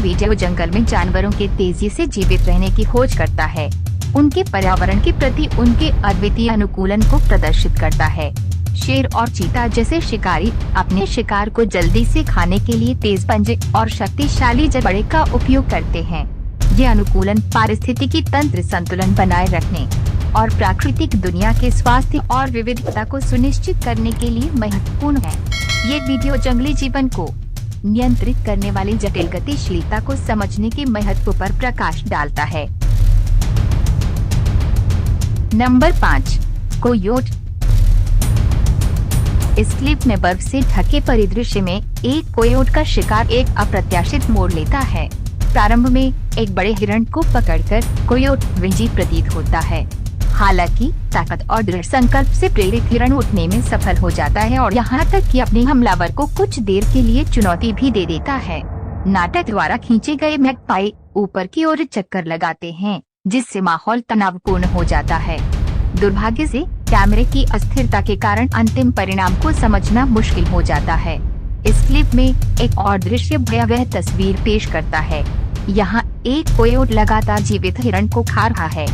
Video जंगल में जानवरों के तेजी से जीवित रहने की खोज करता है। उनके पर्यावरण के प्रति उनके अद्वितीय अनुकूलन को प्रदर्शित करता है। शेर और चीता जैसे शिकारी अपने शिकार को जल्दी से खाने के लिए तेज पंजे और शक्तिशाली जबड़े का उपयोग करते हैं। ये अनुकूलन पारिस्थितिकी तंत्र संतुलन बनाए रखने और प्राकृतिक दुनिया के स्वास्थ्य और विविधता को सुनिश्चित करने के लिए महत्वपूर्ण है। ये वीडियो जंगली जीवन को नियंत्रित करने वाली जटिल गतिशीलता को समझने के महत्व पर प्रकाश डालता है। नंबर 5, कोयोट। इस क्लिप में बर्फ से ढके परिदृश्य में एक कोयोट का शिकार एक अप्रत्याशित मोड़ लेता है। प्रारंभ में एक बड़े हिरण को पकड़कर कोयोट विजयी प्रतीत होता है। हालांकि ताकत और दृढ़ संकल्प से प्रेरित हिरण उठने में सफल हो जाता है और यहाँ तक कि अपने हमलावर को कुछ देर के लिए चुनौती भी दे देता है। नाटक द्वारा खींचे गए मैगपाई ऊपर की ओर चक्कर लगाते हैं, जिससे माहौल तनावपूर्ण हो जाता है। दुर्भाग्य से कैमरे की अस्थिरता के कारण अंतिम परिणाम को समझना मुश्किल हो जाता है। इस क्लिप में एक और दृश्य भयावह तस्वीर पेश करता है। यहाँ एक कोयोट लगातार जीवित हिरण को खा रहा है।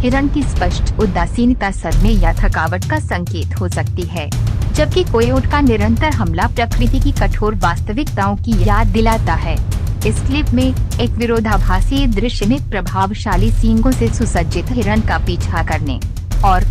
हिरण की स्पष्ट उदासीनता सदमे या थकावट का संकेत हो सकती है, जबकि कोयोट का निरंतर हमला प्रकृति की कठोर वास्तविकताओं की याद दिलाता है। इस क्लिप में एक विरोधाभासी दृश्य में प्रभावशाली सींगों से सुसज्जित हिरण का पीछा करने और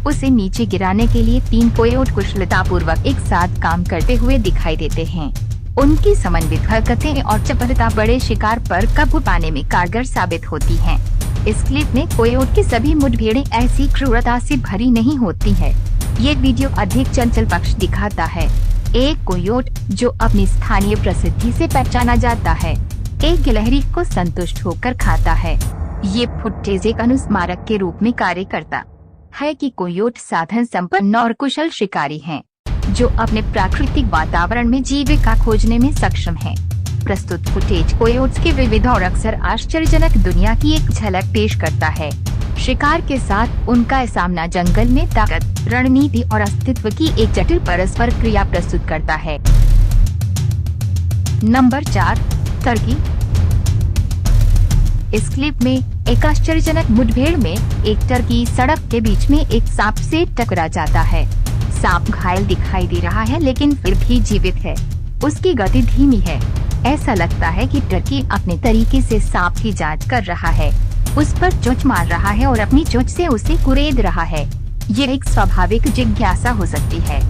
उसे नीचे गिराने के लिए 3 कोयोट कुशलतापूर्वक एक साथ काम करते हुए दिखाई देते हैं। उनकी समन्वित हरकतें और चपलता बड़े शिकार पर काबू पाने में कारगर साबित होती हैं। इस क्लिप में कोयोट की सभी मुठभेड़ें ऐसी क्रूरता से भरी नहीं होती है। ये वीडियो अधिक चंचल पक्ष दिखाता है। एक कोयोट जो अपनी स्थानीय प्रसिद्धि से पहचाना जाता है, एक गिलहरी को संतुष्ट होकर खाता है। ये फुटेज एक अनुस्मारक के रूप में कार्य करता है कि कोयोट साधन संपन्न और कुशल शिकारी हैं, जो अपने प्राकृतिक वातावरण में जीविका खोजने में सक्षम हैं। प्रस्तुत फुटेज कोयोट्स के विविध और अक्सर आश्चर्यजनक दुनिया की एक झलक पेश करता है। शिकार के साथ उनका सामना जंगल में ताकत, रणनीति और अस्तित्व की एक जटिल परस्पर क्रिया प्रस्तुत करता है। Number 4, Turkey. इस क्लिप में एक आश्चर्यजनक मुठभेड़ में एक टर्की सड़क के बीच में एक सांप से टकरा जाता है। सांप घायल दिखाई दे रहा है, लेकिन फिर भी जीवित है। उसकी गति धीमी है। ऐसा लगता है कि टर्की अपने तरीके से सांप की जांच कर रहा है, उस पर चोंच मार रहा है और अपनी चोंच से उसे कुरेद रहा है। ये एक स्वाभाविक जिज्ञासा हो सकती है,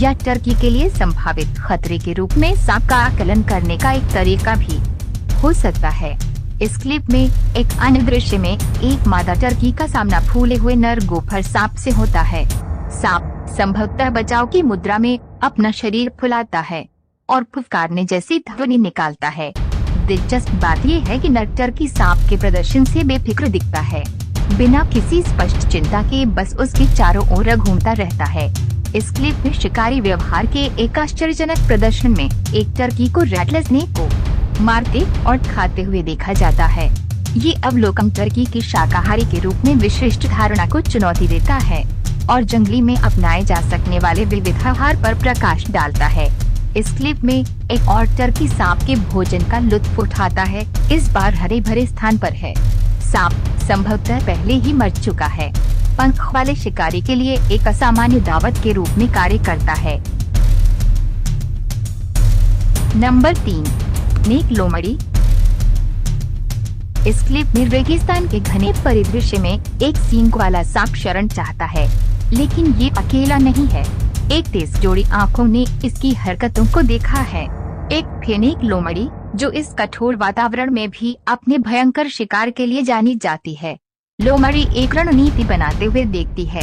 या टर्की के लिए संभावित खतरे के रूप में सांप का आकलन करने का एक तरीका भी हो सकता है। इस क्लिप में एक अन्य दृश्य में एक मादा टर्की का सामना फूले हुए नर गोफर सांप से होता है। सांप संभवतः बचाव की मुद्रा में अपना शरीर फुलाता है और फुफकारने जैसी ध्वनि निकालता है। दिलचस्प बात यह है कि नर टर्की सांप के प्रदर्शन से बेफिक्र दिखता है, बिना किसी स्पष्ट चिंता के बस उसके चारों ओर घूमता रहता है। इस क्लिप में शिकारी व्यवहार के एक आश्चर्यजनक प्रदर्शन में एक टर्की को रैटल स्नेक को मारते और खाते हुए देखा जाता है। ये अवलोकन टर्की की शाकाहारी के रूप में विशिष्ट धारणा को चुनौती देता है और जंगली में अपनाए जा सकने वाले विविध आहार पर प्रकाश डालता है। इस क्लिप में एक और टर्की सांप के भोजन का लुत्फ उठाता है, इस बार हरे भरे स्थान पर है। सांप संभवतः पहले ही मर चुका है। पंख वाले शिकारी के लिए एक असामान्य दावत के रूप में कार्य करता है। नंबर 3, नेक लोमड़ी। इस क्लिप में रेगिस्तान के घने परिदृश्य में एक सींग वाला सांप शरण चाहता है, लेकिन ये अकेला नहीं है। एक तेज जोड़ी आंखों ने इसकी हरकतों को देखा है। एक फेनेक लोमड़ी जो इस कठोर वातावरण में भी अपने भयंकर शिकार के लिए जानी जाती है। लोमड़ी एक रणनीति बनाते हुए देखती है।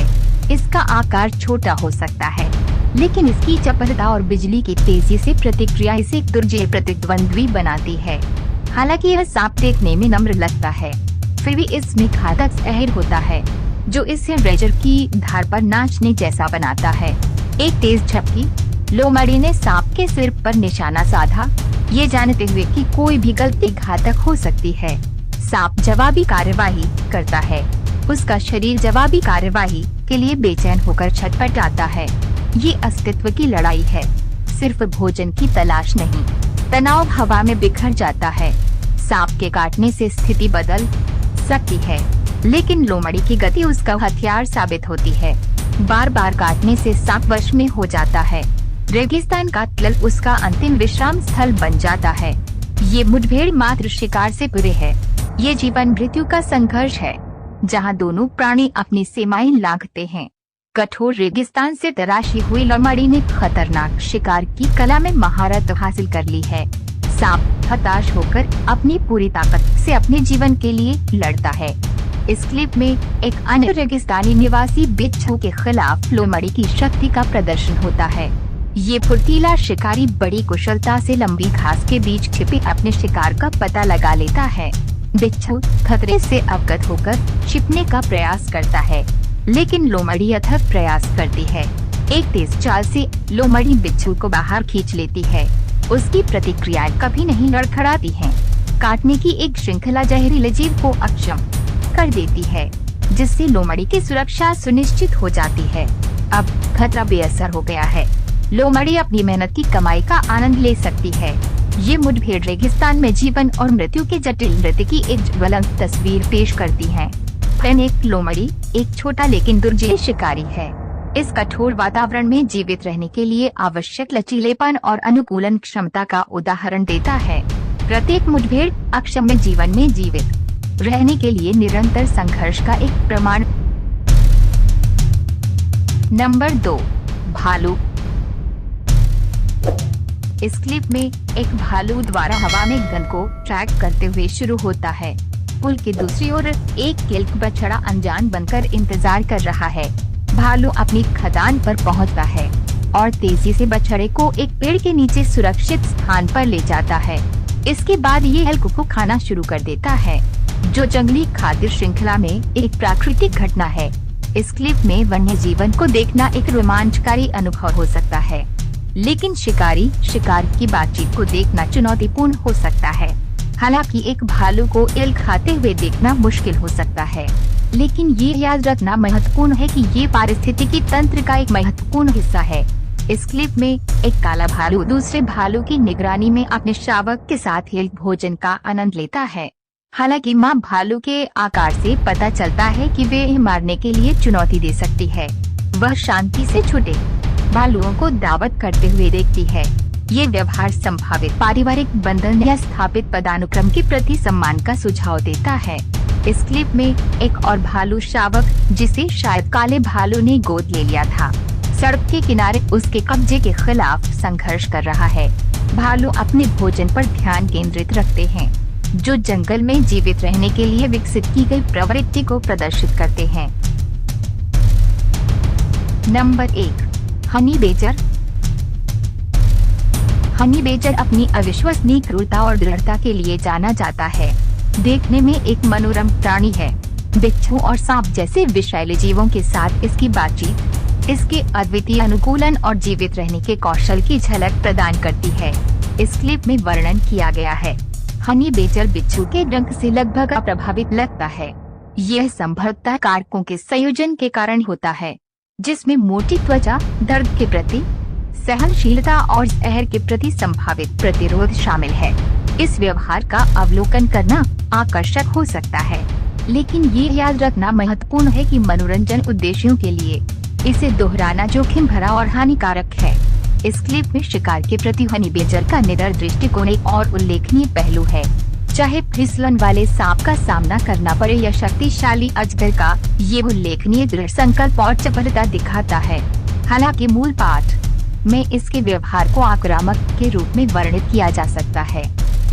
इसका आकार छोटा हो सकता है, लेकिन इसकी चपलता और बिजली की तेजी से प्रतिक्रिया इसे दुर्जय प्रतिद्वंद्वी बनाती है। हालांकि यह सांप देखने में नम्र लगता है, फिर भी इसमें घातक जहर होता है, जो इसे रेजर की धार पर नाचने जैसा बनाता है। एक तेज झपकी लोमड़ी ने सांप के सिर पर निशाना साधा, ये जानते हुए कि कोई भी गलती घातक हो सकती है। सांप जवाबी कार्यवाही करता है। उसका शरीर जवाबी कार्यवाही के लिए बेचैन होकर छटपटाता है। ये अस्तित्व की लड़ाई है, सिर्फ भोजन की तलाश नहीं। तनाव हवा में बिखर जाता है। सांप के काटने से स्थिति बदल सकती है, लेकिन लोमड़ी की गति उसका हथियार साबित होती है। बार बार काटने से सांप वश में हो जाता है। रेगिस्तान का तल उसका अंतिम विश्राम स्थल बन जाता है। ये मुठभेड़ मात्र शिकार से परे है। ये जीवन मृत्यु का संघर्ष है, जहां दोनों प्राणी अपनी सीमाएं लांघते हैं। कठोर रेगिस्तान से तराशी हुई लोमड़ी ने खतरनाक शिकार की कला में महारत हासिल कर ली है। सांप हताश होकर अपनी पूरी ताकत से अपने जीवन के लिए लड़ता है। इस क्लिप में एक अन्य रेगिस्तानी निवासी बिच्छू के खिलाफ लोमड़ी की शक्ति का प्रदर्शन होता है। ये फुर्तीला शिकारी बड़ी कुशलता से लंबी घास के बीच छिपे अपने शिकार का पता लगा लेता है। बिच्छू खतरे से अवगत होकर छिपने का प्रयास करता है, लेकिन लोमड़ी अथक प्रयास करती है। एक तेज चाल से लोमड़ी बिच्छू को बाहर खींच लेती है। उसकी प्रतिक्रियाएं कभी नहीं लड़खड़ाती हैं। काटने की एक श्रृंखला जहरीले जीव को अक्षम कर देती है, जिससे लोमड़ी की सुरक्षा सुनिश्चित हो जाती है। अब खतरा बेअसर हो गया है। लोमड़ी अपनी मेहनत की कमाई का आनंद ले सकती है। ये मुठभेड़ रेगिस्तान में जीवन और मृत्यु के जटिल नृत्य की एक ज्वलंत तस्वीर पेश करती है। फेनिक लोमड़ी एक छोटा लेकिन दुर्जय शिकारी है। इस कठोर वातावरण में जीवित रहने के लिए आवश्यक लचीलेपन और अनुकूलन क्षमता का उदाहरण देता है। प्रत्येक मुठभेड़ अक्षम्य जीवन में जीवित रहने के लिए निरंतर संघर्ष का एक प्रमाण। नंबर 2, भालू। इस क्लिप में एक भालू द्वारा हवा में गन को ट्रैक करते हुए शुरू होता है। पुल की दूसरी ओर एक किल्क बछड़ा अनजान बनकर इंतजार कर रहा है। भालू अपनी खदान पर पहुंचता है और तेजी से बछड़े को एक पेड़ के नीचे सुरक्षित स्थान पर ले जाता है। इसके बाद ये किल्क को खाना शुरू कर देता है, जो जंगली खाद्य श्रृंखला में एक प्राकृतिक घटना है। इस क्लिप में वन्य जीवन को देखना एक रोमांचकारी अनुभव हो सकता है, लेकिन शिकारी शिकार की बातचीत को देखना चुनौतीपूर्ण हो सकता है। हालांकि एक भालू को ईल खाते हुए देखना मुश्किल हो सकता है, लेकिन ये याद रखना महत्वपूर्ण है कि ये पारिस्थितिकी तंत्र का एक महत्वपूर्ण हिस्सा है। इस क्लिप में एक काला भालू दूसरे भालू की निगरानी में अपने शावक के साथ ईल भोजन का आनंद लेता है। हालांकि माँ भालू के आकार से पता चलता है कि वे मारने के लिए चुनौती दे सकती है। वह शांति से छोटे भालुओं को दावत करते हुए देखती है। ये व्यवहार संभावित पारिवारिक बंधन या स्थापित पदानुक्रम के प्रति सम्मान का सुझाव देता है। इस क्लिप में एक और भालू शावक, जिसे शायद काले भालू ने गोद ले लिया था, सड़क के किनारे उसके कब्जे के खिलाफ संघर्ष कर रहा है। भालू अपने भोजन पर ध्यान केंद्रित रखते हैं, जो जंगल में जीवित रहने के लिए विकसित की गई प्रवृत्ति को प्रदर्शित करते हैं। Number 1, honey badger. Honey badger अपनी अविश्वसनीय क्रूरता और दृढ़ता के लिए जाना जाता है। देखने में एक मनोरम प्राणी है। बिच्छू और सांप जैसे विषैले जीवों के साथ इसकी बातचीत इसके अद्वितीय अनुकूलन और जीवित रहने के कौशल की झलक प्रदान करती है। इस क्लिप में वर्णन किया गया है। हनी बेजर बिच्छू के डंक से लगभग अप्रभावित लगता है। यह संभवतः कारकों के संयोजन के कारण होता है, जिसमें मोटी त्वचा, दर्द के प्रति सहनशीलता और जहर के प्रति संभावित प्रतिरोध शामिल है। इस व्यवहार का अवलोकन करना आकर्षक हो सकता है, लेकिन ये याद रखना महत्वपूर्ण है कि मनोरंजन उद्देश्यों के लिए इसे दोहराना जोखिम भरा और हानिकारक है। इस क्लिप में शिकार के प्रति हनी बेजर का निडर दृष्टिकोण एक और उल्लेखनीय पहलू है। चाहे फिसलन वाले सांप का सामना करना पड़े या शक्तिशाली अजगर का, ये उल्लेखनीय दृढ़ संकल्प और चपलता दिखाता है। हालांकि मूल पाठ में इसके व्यवहार को आक्रामक के रूप में वर्णित किया जा सकता है,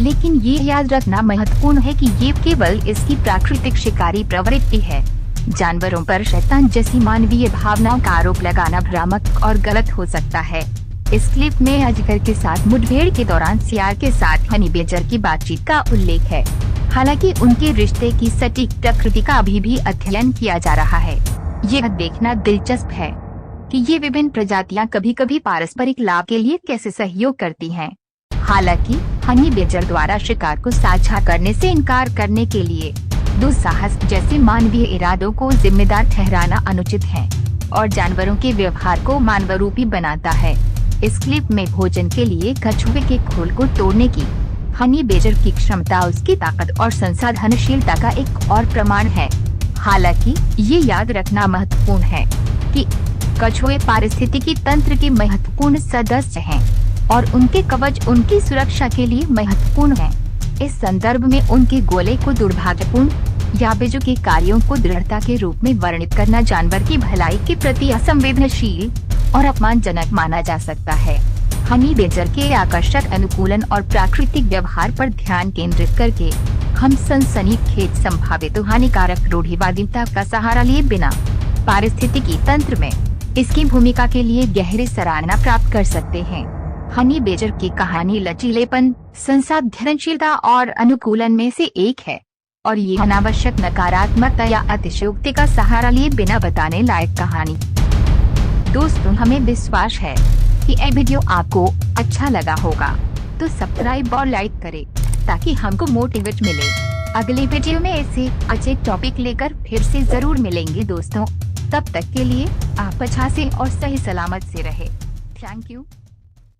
लेकिन ये याद रखना महत्वपूर्ण है कि ये केवल इसकी प्राकृतिक शिकारी प्रवृत्ति है। जानवरों पर शैतान जैसी मानवीय भावनाओं का आरोप लगाना भ्रामक और गलत हो सकता है। इस क्लिप में अजगर के साथ मुठभेड़ के दौरान सियार के साथ हनी बेजर की बातचीत का उल्लेख है। हालांकि उनके रिश्ते की सटीक प्रकृति का अभी भी अध्ययन किया जा रहा है। यह देखना दिलचस्प है कि ये विभिन्न प्रजातियां कभी-कभी पारस्परिक लाभ के लिए कैसे सहयोग करती हैं। हालांकि हनी बेजर द्वारा शिकार को साझा करने से इनकार करने के लिए दुस्साहस जैसे मानवीय इरादों को जिम्मेदार ठहराना अनुचित है और जानवरों के व्यवहार को मानवरूपी बनाता है। इस क्लिप में भोजन के लिए कछुए के खोल को तोड़ने की हनी बेजर की क्षमता उसकी ताकत और संसाधनशीलता का एक और प्रमाण है। हालांकि ये याद रखना महत्वपूर्ण है कि कछुए पारिस्थितिकी तंत्र के महत्वपूर्ण सदस्य हैं और उनके कवच उनकी सुरक्षा के लिए महत्वपूर्ण हैं। इस संदर्भ में उनके गोले को दुर्भाग्यपूर्ण या बेजों के कार्यों को दृढ़ता के रूप में वर्णित करना जानवर की भलाई के प्रति असंवेदनशील और अपमानजनक माना जा सकता है। हनी बेजर के आकर्षक अनुकूलन और प्राकृतिक व्यवहार पर ध्यान केंद्रित करके हम सनसनीखेज संभावित हानिकारक रूढ़िवादिता का सहारा लिए बिना पारिस्थितिकी तंत्र में इसकी भूमिका के लिए गहरी सराहना प्राप्त कर सकते हैं। हनी बेजर की कहानी लचीलेपन, संसाधनशीलता और अनुकूलन में से एक है और ये अनावश्यक नकारात्मकता या अतिशयोक्ति का सहारा लिए बिना बताने लायक कहानी। दोस्तों, हमें विश्वास है कि ये वीडियो आपको अच्छा लगा होगा, तो सब्सक्राइब और लाइक करें ताकि हमको मोटिवेट मिले। अगले वीडियो में ऐसे अच्छे टॉपिक लेकर फिर से जरूर मिलेंगे दोस्तों। तब तक के लिए आप अच्छा से और सही सलामत से रहे। Thank you.